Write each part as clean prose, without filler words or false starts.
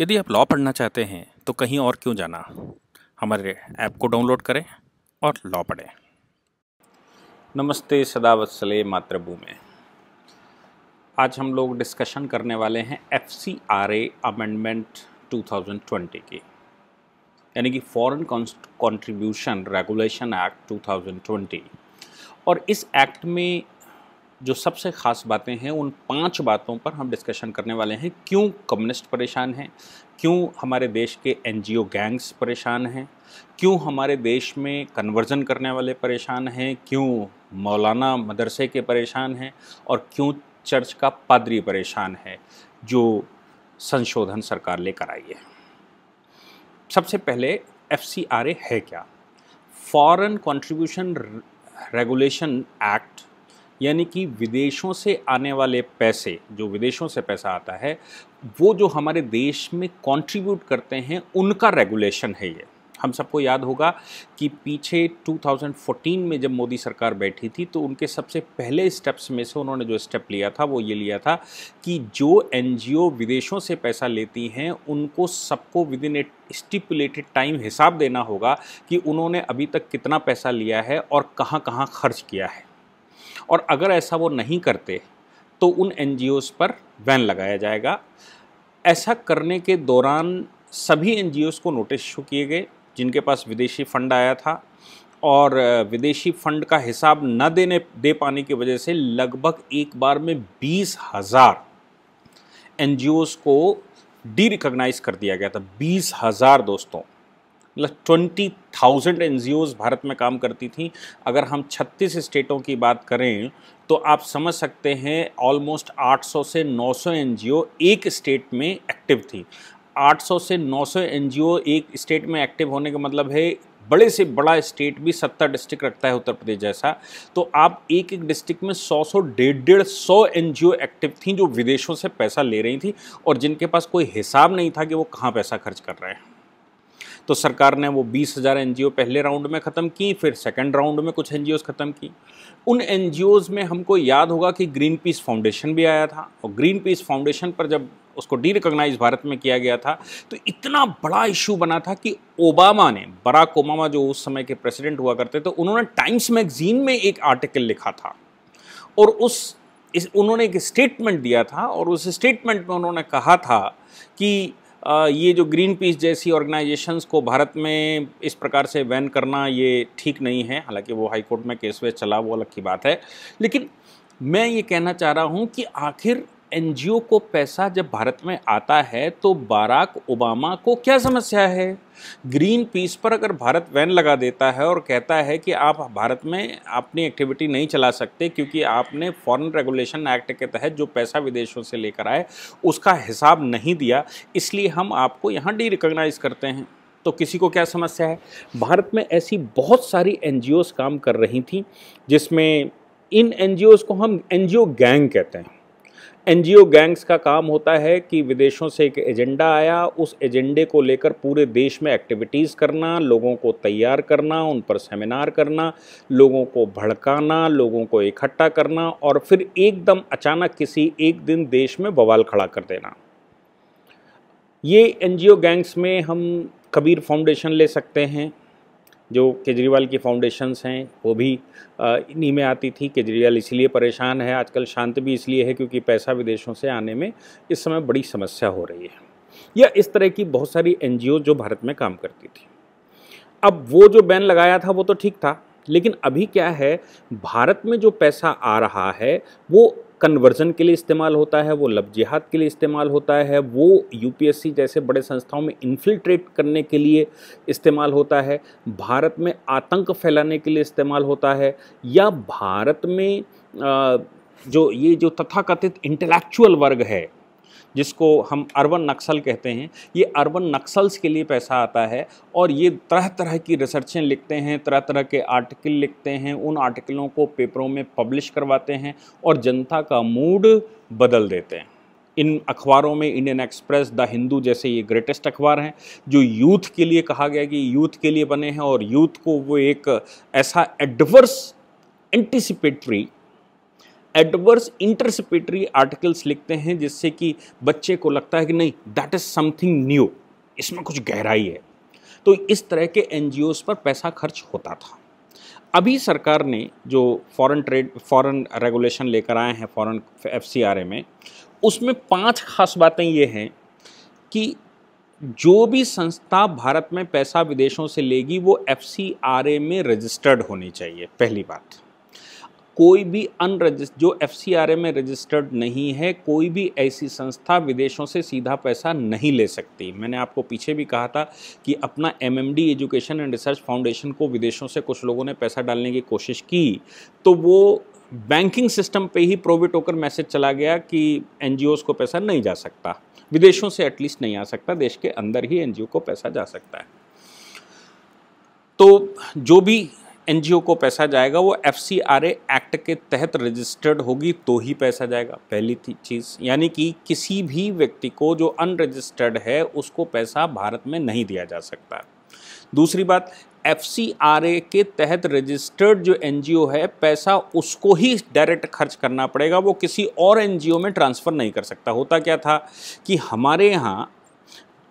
यदि आप लॉ पढ़ना चाहते हैं तो कहीं और क्यों जाना। हमारे ऐप को डाउनलोड करें और लॉ पढ़ें। नमस्ते सदावत्सले मातृभूमि। आज हम लोग डिस्कशन करने वाले हैं FCRA अमेंडमेंट 2020 की, यानी कि फॉरेन कंट्रीब्यूशन रेगुलेशन एक्ट 2020। और इस एक्ट में जो सबसे ख़ास बातें हैं उन 5 बातों पर हम डिस्कशन करने वाले हैं। क्यों कम्युनिस्ट परेशान हैं, क्यों हमारे देश के NGO गैंग्स परेशान हैं, क्यों हमारे देश में कन्वर्जन करने वाले परेशान हैं, क्यों मौलाना मदरसे के परेशान हैं और क्यों चर्च का पादरी परेशान है जो संशोधन सरकार लेकर आई है। सबसे पहले FCRA है क्या? फॉरेन कंट्रीब्यूशन रेगुलेशन एक्ट, यानी कि विदेशों से आने वाले पैसे, जो विदेशों से पैसा आता है वो जो हमारे देश में कंट्रीब्यूट करते हैं उनका रेगुलेशन है ये। हम सबको याद होगा कि पीछे 2014 में जब मोदी सरकार बैठी थी तो उनके सबसे पहले स्टेप्स में से उन्होंने जो स्टेप लिया था वो ये लिया था कि जो NGO विदेशों से पैसा लेती हैं उनको सबको with in A stipulated time हिसाब देना होगा कि उन्होंने अभी तक कितना पैसा लिया है और कहाँ कहाँ खर्च किया है। और अगर ऐसा वो नहीं करते तो उन NGOs पर बैन लगाया जाएगा। ऐसा करने के दौरान सभी NGOs को नोटिस इशू किए गए जिनके पास विदेशी फंड आया था, और विदेशी फंड का हिसाब न दे पाने की वजह से लगभग एक बार में 20,000 NGOs को डी रिकॉग्नाइज कर दिया गया था। 20,000 दोस्तों, मतलब 20,000 NGOs भारत में काम करती थी। अगर हम 36 स्टेटों की बात करें तो आप समझ सकते हैं ऑलमोस्ट 800 से 900 NGO एक स्टेट में एक्टिव थी। 800 से 900 NGO एक स्टेट में एक्टिव होने का मतलब है बड़े से बड़ा स्टेट भी 70 डिस्ट्रिक्ट रखता है उत्तर प्रदेश जैसा, तो आप एक एक डिस्ट्रिक्ट में 100-100, 150-150 NGO एक्टिव थी जो विदेशों से पैसा ले रही थी और जिनके पास कोई हिसाब नहीं था कि वो कहाँ पैसा खर्च कर रहे हैं। तो सरकार ने वो 20,000 NGO पहले राउंड में ख़त्म की, फिर सेकंड राउंड में कुछ NGOs ख़त्म की। उन NGOs में हमको याद होगा कि ग्रीन पीस फाउंडेशन भी आया था, और ग्रीन पीस फाउंडेशन पर जब उसको डी रिकॉग्नाइज भारत में किया गया था तो इतना बड़ा इशू बना था कि ओबामा ने, बराक ओबामा जो उस समय के प्रेसिडेंट हुआ करते थे, उन्होंने टाइम्स मैगजीन में एक आर्टिकल लिखा था और उन्होंने एक स्टेटमेंट दिया था और उस स्टेटमेंट में उन्होंने कहा था कि ये जो ग्रीन पीस जैसी ऑर्गेनाइजेशंस को भारत में इस प्रकार से बैन करना ये ठीक नहीं है। हालांकि वो हाई कोर्ट में केस वेस चला, वो अलग की बात है, लेकिन मैं ये कहना चाह रहा हूँ कि आखिर NGO को पैसा जब भारत में आता है तो बराक ओबामा को क्या समस्या है? ग्रीन पीस पर अगर भारत बैन लगा देता है और कहता है कि आप भारत में अपनी एक्टिविटी नहीं चला सकते क्योंकि आपने फॉरेन रेगुलेशन एक्ट के तहत जो पैसा विदेशों से लेकर आए उसका हिसाब नहीं दिया, इसलिए हम आपको यहाँ डी रिकॉग्नाइज करते हैं, तो किसी को क्या समस्या है? भारत में ऐसी बहुत सारी NGOs काम कर रही थी जिसमें इन NGOs को हम NGO गैंग कहते हैं। NGO गैंग्स का काम होता है कि विदेशों से एक एजेंडा आया, उस एजेंडे को लेकर पूरे देश में एक्टिविटीज़ करना, लोगों को तैयार करना, उन पर सेमिनार करना, लोगों को भड़काना, लोगों को इकट्ठा करना और फिर एकदम अचानक किसी एक दिन देश में बवाल खड़ा कर देना। ये NGO गैंग्स में हम कबीर फाउंडेशन ले सकते हैं, जो केजरीवाल की फाउंडेशंस हैं, वो भी इन्हीं में आती थी। केजरीवाल इसलिए परेशान है आजकल, शांत भी इसलिए है क्योंकि पैसा विदेशों से आने में इस समय बड़ी समस्या हो रही है। या इस तरह की बहुत सारी NGO जो भारत में काम करती थी। अब वो जो बैन लगाया था वो तो ठीक था, लेकिन अभी क्या है, भारत में जो पैसा आ रहा है वो कन्वर्जन के लिए इस्तेमाल होता है, वो लब जिहाद के लिए इस्तेमाल होता है, वो UPSC जैसे बड़े संस्थाओं में इन्फिल्ट्रेट करने के लिए इस्तेमाल होता है, भारत में आतंक फैलाने के लिए इस्तेमाल होता है, या भारत में जो तथाकथित इंटेलेक्चुअल वर्ग है जिसको हम अर्बन नक्सल कहते हैं, ये अर्बन नक्सल्स के लिए पैसा आता है और ये तरह तरह की रिसर्चें लिखते हैं, तरह तरह के आर्टिकल लिखते हैं, उन आर्टिकलों को पेपरों में पब्लिश करवाते हैं और जनता का मूड बदल देते हैं। इन अखबारों में इंडियन एक्सप्रेस, द हिंदू जैसे ये ग्रेटेस्ट अखबार हैं जो यूथ के लिए कहा गया कि यूथ के लिए बने हैं और यूथ को वो एक ऐसा एडवर्स एंटिसिपेटरी एडवर्स इंटरसिपेटरी आर्टिकल्स लिखते हैं जिससे कि बच्चे को लगता है कि नहीं, दैट इज समथिंग न्यू, इसमें कुछ गहराई है। तो इस तरह के एनजीओस पर पैसा खर्च होता था। अभी सरकार ने जो फॉरेन रेगुलेशन लेकर आए हैं फॉरेन एफसीआरए में, उसमें 5 खास बातें ये हैं कि जो भी संस्था भारत में पैसा विदेशों से लेगी वो एफसीआरए में रजिस्टर्ड होनी चाहिए। पहली बात, कोई भी जो एफसीआरए में रजिस्टर्ड नहीं है, कोई भी ऐसी संस्था विदेशों से सीधा पैसा नहीं ले सकती। मैंने आपको पीछे भी कहा था कि अपना MMD education and research foundation को विदेशों से कुछ लोगों ने पैसा डालने की कोशिश की, तो वो बैंकिंग सिस्टम पे ही प्रोविट होकर मैसेज चला गया कि एनजीओस को पैसा नहीं जा सकता, विदेशों से एटलीस्ट नहीं आ सकता, देश के अंदर ही एनजीओ को पैसा जा सकता है। तो जो भी एनजीओ को पैसा जाएगा वो एफसीआरए एक्ट के तहत रजिस्टर्ड होगी तो ही पैसा जाएगा, पहली चीज़। यानी कि किसी भी व्यक्ति को जो अनरजिस्टर्ड है उसको पैसा भारत में नहीं दिया जा सकता। दूसरी बात, एफसीआरए के तहत रजिस्टर्ड जो एनजीओ है, पैसा उसको ही डायरेक्ट खर्च करना पड़ेगा, वो किसी और एनजीओ में ट्रांसफ़र नहीं कर सकता। होता क्या था कि हमारे यहाँ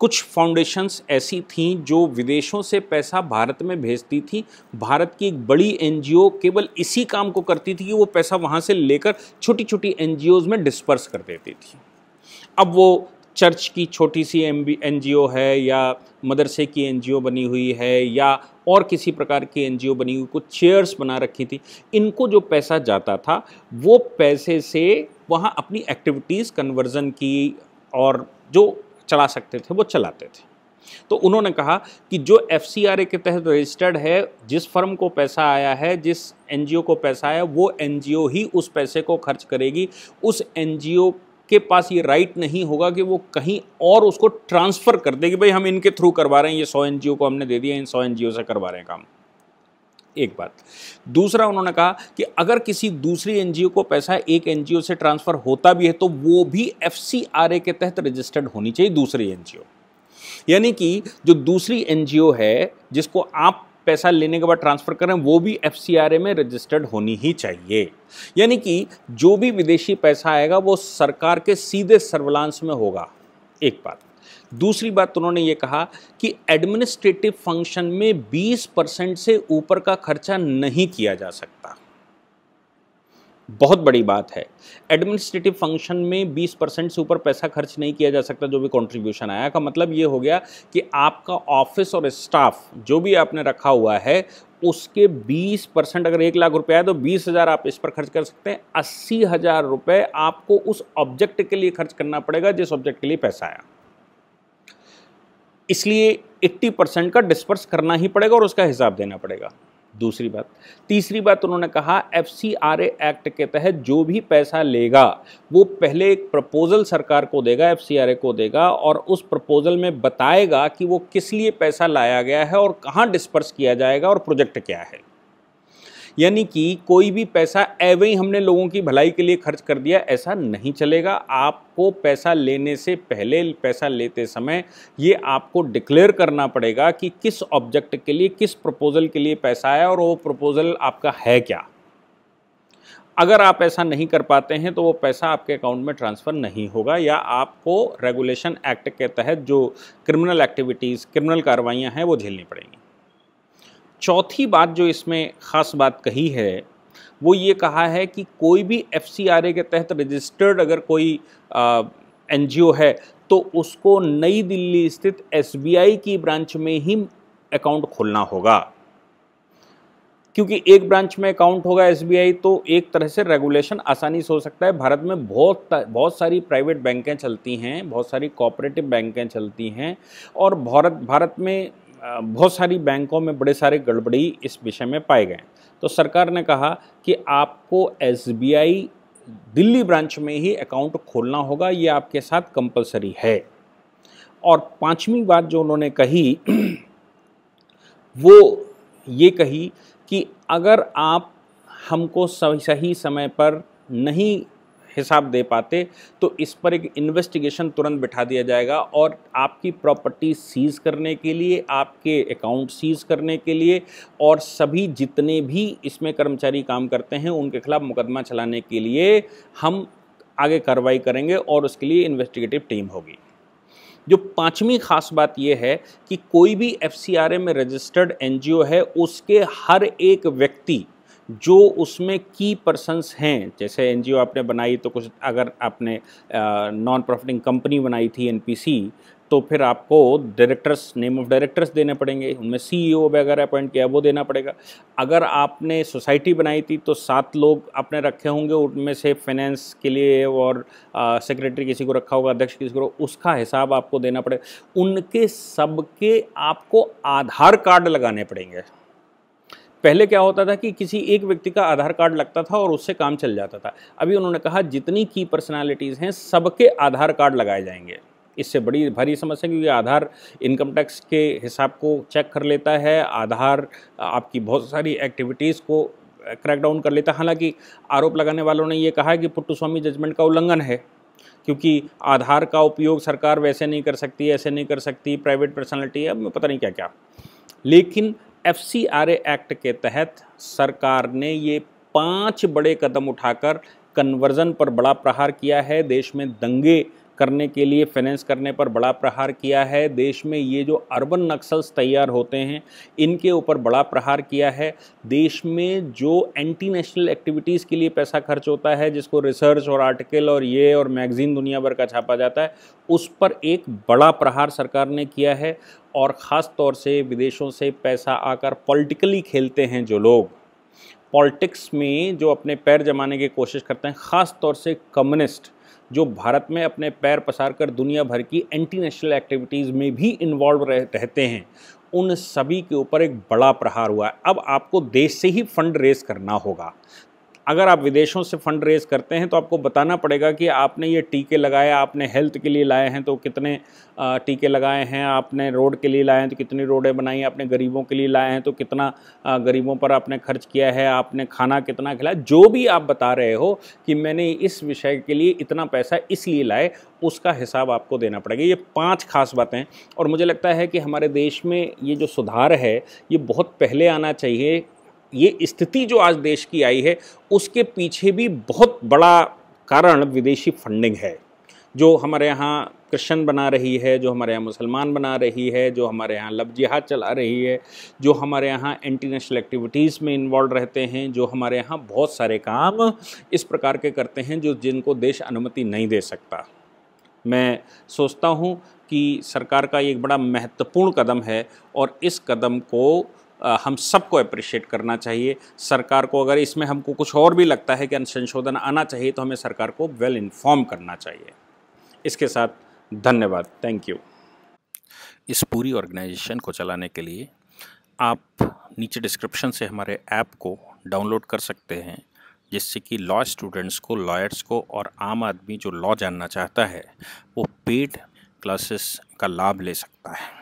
कुछ फाउंडेशंस ऐसी थीं जो विदेशों से पैसा भारत में भेजती थी। भारत की एक बड़ी एनजीओ केवल इसी काम को करती थी कि वो पैसा वहाँ से लेकर छोटी छोटी एनजीओज़ में डिस्पर्स कर देती थी। अब वो चर्च की छोटी सी एनजीओ है या मदरसे की एनजीओ बनी हुई है या और किसी प्रकार की एनजीओ बनी हुई, कुछ चेयर्स बना रखी थी, इनको जो पैसा जाता था वो पैसे से वहाँ अपनी एक्टिविटीज़ कन्वर्जन की और जो चला सकते थे वो चलाते थे। तो उन्होंने कहा कि जो एफसीआरए के तहत रजिस्टर्ड है, जिस फर्म को पैसा आया है, जिस एनजीओ को पैसा आया, वो एनजीओ ही उस पैसे को खर्च करेगी। उस एनजीओ के पास ये राइट नहीं होगा कि वो कहीं और उसको ट्रांसफ़र कर देगी, भाई हम इनके थ्रू करवा रहे हैं, ये 100 एनजीओ को हमने दे दिया, इन 100 एनजीओ से करवा रहे हैं काम। एक बात। दूसरा, उन्होंने कहा कि अगर किसी दूसरी एनजीओ को पैसा एक एनजीओ से ट्रांसफ़र होता भी है तो वो भी एफसीआरए के तहत रजिस्टर्ड होनी चाहिए दूसरी एनजीओ। यानी कि जो दूसरी एनजीओ है जिसको आप पैसा लेने के बाद ट्रांसफ़र करें वो भी एफसीआरए में रजिस्टर्ड होनी ही चाहिए। यानी कि जो भी विदेशी पैसा आएगा वो सरकार के सीधे सर्विलांस में होगा। एक बात। दूसरी बात, उन्होंने ये कहा कि एडमिनिस्ट्रेटिव फंक्शन में 20% से ऊपर का खर्चा नहीं किया जा सकता। बहुत बड़ी बात है। एडमिनिस्ट्रेटिव फंक्शन में 20% से ऊपर पैसा खर्च नहीं किया जा सकता जो भी कंट्रीब्यूशन आया। का मतलब ये हो गया कि आपका ऑफिस और स्टाफ जो भी आपने रखा हुआ है उसके 20%, अगर 1 लाख रुपए आए तो 20,000 आप इस पर खर्च कर सकते हैं। 80,000 रुपये आपको उस ऑब्जेक्ट के लिए खर्च करना पड़ेगा जिस ऑब्जेक्ट के लिए पैसा आया। इसलिए 80% का डिस्पर्स करना ही पड़ेगा और उसका हिसाब देना पड़ेगा। दूसरी बात। तीसरी बात, उन्होंने कहा एफसीआरए एक्ट के तहत जो भी पैसा लेगा वो पहले एक प्रपोजल सरकार को देगा, एफसीआरए को देगा, और उस प्रपोजल में बताएगा कि वो किस लिए पैसा लाया गया है और कहाँ डिस्पर्स किया जाएगा और प्रोजेक्ट क्या है। यानी कि कोई भी पैसा एवं ही हमने लोगों की भलाई के लिए खर्च कर दिया, ऐसा नहीं चलेगा। आपको पैसा लेने से पहले, पैसा लेते समय ये आपको डिक्लेयर करना पड़ेगा कि किस ऑब्जेक्ट के लिए, किस प्रपोजल के लिए पैसा आया और वो प्रपोजल आपका है क्या। अगर आप ऐसा नहीं कर पाते हैं तो वो पैसा आपके अकाउंट में ट्रांसफ़र नहीं होगा या आपको रेगुलेशन एक्ट के तहत जो क्रिमिनल एक्टिविटीज़, क्रिमिनल कार्रवाइयाँ हैं वो झेलनी पड़ेंगी। चौथी बात जो इसमें ख़ास बात कही है वो ये कहा है कि कोई भी एफसीआरए के तहत रजिस्टर्ड अगर कोई एनजीओ है तो उसको नई दिल्ली स्थित एसबीआई की ब्रांच में ही अकाउंट खोलना होगा। क्योंकि एक ब्रांच में अकाउंट होगा एसबीआई तो एक तरह से रेगुलेशन आसानी से हो सकता है। भारत में बहुत सारी प्राइवेट बैंकें चलती हैं, बहुत सारी कोऑपरेटिव बैंकें चलती हैं और भारत में बहुत सारी बैंकों में बड़े सारे गड़बड़ी इस विषय में पाए गए। तो सरकार ने कहा कि आपको एसबीआई दिल्ली ब्रांच में ही अकाउंट खोलना होगा, ये आपके साथ कंपलसरी है। और पांचवी बात जो उन्होंने कही वो ये कही कि अगर आप हमको सही समय पर नहीं हिसाब दे पाते तो इस पर एक इन्वेस्टिगेशन तुरंत बिठा दिया जाएगा और आपकी प्रॉपर्टी सीज़ करने के लिए, आपके अकाउंट सीज़ करने के लिए और सभी जितने भी इसमें कर्मचारी काम करते हैं उनके खिलाफ मुकदमा चलाने के लिए हम आगे कार्रवाई करेंगे और उसके लिए इन्वेस्टिगेटिव टीम होगी। जो पांचवी खास बात यह है कि कोई भी एफसीआरए में रजिस्टर्ड एनजीओ है उसके हर एक व्यक्ति जो उसमें की पर्सन्स हैं, जैसे एनजीओ आपने बनाई तो कुछ, अगर आपने नॉन प्रॉफिटिंग कंपनी बनाई थी एनपीसी, तो फिर आपको डायरेक्टर्स, नेम ऑफ डायरेक्टर्स देने पड़ेंगे, उनमें सीईओ वगैरह अपॉइंट किया वो देना पड़ेगा। अगर आपने सोसाइटी बनाई थी तो 7 लोग आपने रखे होंगे, उनमें से फाइनेंस के लिए और सेक्रेटरी किसी को रखा होगा, अध्यक्ष किसी को, उसका हिसाब आपको देना पड़ेगा। उनके सबके आपको आधार कार्ड लगाने पड़ेंगे। पहले क्या होता था कि किसी एक व्यक्ति का आधार कार्ड लगता था और उससे काम चल जाता था। अभी उन्होंने कहा जितनी की पर्सनालिटीज़ हैं सबके आधार कार्ड लगाए जाएंगे। इससे बड़ी भारी समस्या, क्योंकि आधार इनकम टैक्स के हिसाब को चेक कर लेता है, आधार आपकी बहुत सारी एक्टिविटीज़ को क्रैकडाउन कर लेता है। हालांकि आरोप लगाने वालों ने ये कहा कि पुट्टुस्वामी जजमेंट का उल्लंघन है, क्योंकि आधार का उपयोग सरकार वैसे नहीं कर सकती, ऐसे नहीं कर सकती, प्राइवेट पर्सनैलिटी है, पता नहीं क्या क्या। लेकिन एफसीआरए एक्ट के तहत सरकार ने ये 5 बड़े कदम उठाकर कन्वर्जन पर बड़ा प्रहार किया है, देश में दंगे करने के लिए फाइनेंस करने पर बड़ा प्रहार किया है, देश में ये जो अर्बन नक्सल्स तैयार होते हैं इनके ऊपर बड़ा प्रहार किया है, देश में जो एंटी नेशनल एक्टिविटीज़ के लिए पैसा खर्च होता है, जिसको रिसर्च और आर्टिकल और ये और मैगज़ीन दुनिया भर का छापा जाता है, उस पर एक बड़ा प्रहार सरकार ने किया है। और ख़ास तौर से विदेशों से पैसा आकर पॉलिटिकली खेलते हैं जो लोग, पॉलिटिक्स में जो अपने पैर जमाने की कोशिश करते हैं, ख़ास तौर से कम्युनिस्ट जो भारत में अपने पैर पसार कर दुनिया भर की एंटी नेशनल एक्टिविटीज़ में भी इन्वॉल्व रहते हैं, उन सभी के ऊपर एक बड़ा प्रहार हुआ है। अब आपको देश से ही फंड रेज करना होगा। अगर आप विदेशों से फंड रेज करते हैं तो आपको बताना पड़ेगा कि आपने ये टीके लगाए, आपने हेल्थ के लिए लाए हैं तो कितने टीके लगाए हैं, आपने रोड के लिए लाए हैं तो कितनी रोडें बनाई, आपने गरीबों के लिए लाए हैं तो कितना गरीबों पर आपने खर्च किया है, आपने खाना कितना खिलाया, जो भी आप बता रहे हो कि मैंने इस विषय के लिए इतना पैसा इसलिए लाए, उसका हिसाब आपको देना पड़ेगा। ये 5 खास बातें, और मुझे लगता है कि हमारे देश में ये जो सुधार है ये बहुत पहले आना चाहिए। ये स्थिति जो आज देश की आई है उसके पीछे भी बहुत बड़ा कारण विदेशी फंडिंग है, जो हमारे यहाँ क्रिश्चियन बना रही है, जो हमारे यहाँ मुसलमान बना रही है, जो हमारे यहाँ लव जिहाद चला रही है, जो हमारे यहाँ एंटी नेशनल एक्टिविटीज़ में इन्वॉल्व रहते हैं, जो हमारे यहाँ बहुत सारे काम इस प्रकार के करते हैं जो जिनको देश अनुमति नहीं दे सकता। मैं सोचता हूँ कि सरकार का ये एक बड़ा महत्वपूर्ण कदम है और इस कदम को हम सबको अप्रिशिएट करना चाहिए। सरकार को अगर इसमें हमको कुछ और भी लगता है कि संशोधन आना चाहिए तो हमें सरकार को वेल इन्फॉर्म करना चाहिए। इसके साथ धन्यवाद, थैंक यू। इस पूरी ऑर्गेनाइजेशन को चलाने के लिए आप नीचे डिस्क्रिप्शन से हमारे ऐप को डाउनलोड कर सकते हैं, जिससे कि लॉ स्टूडेंट्स को, लॉयर्स को और आम आदमी जो लॉ जानना चाहता है वो पेड क्लासेस का लाभ ले सकता है।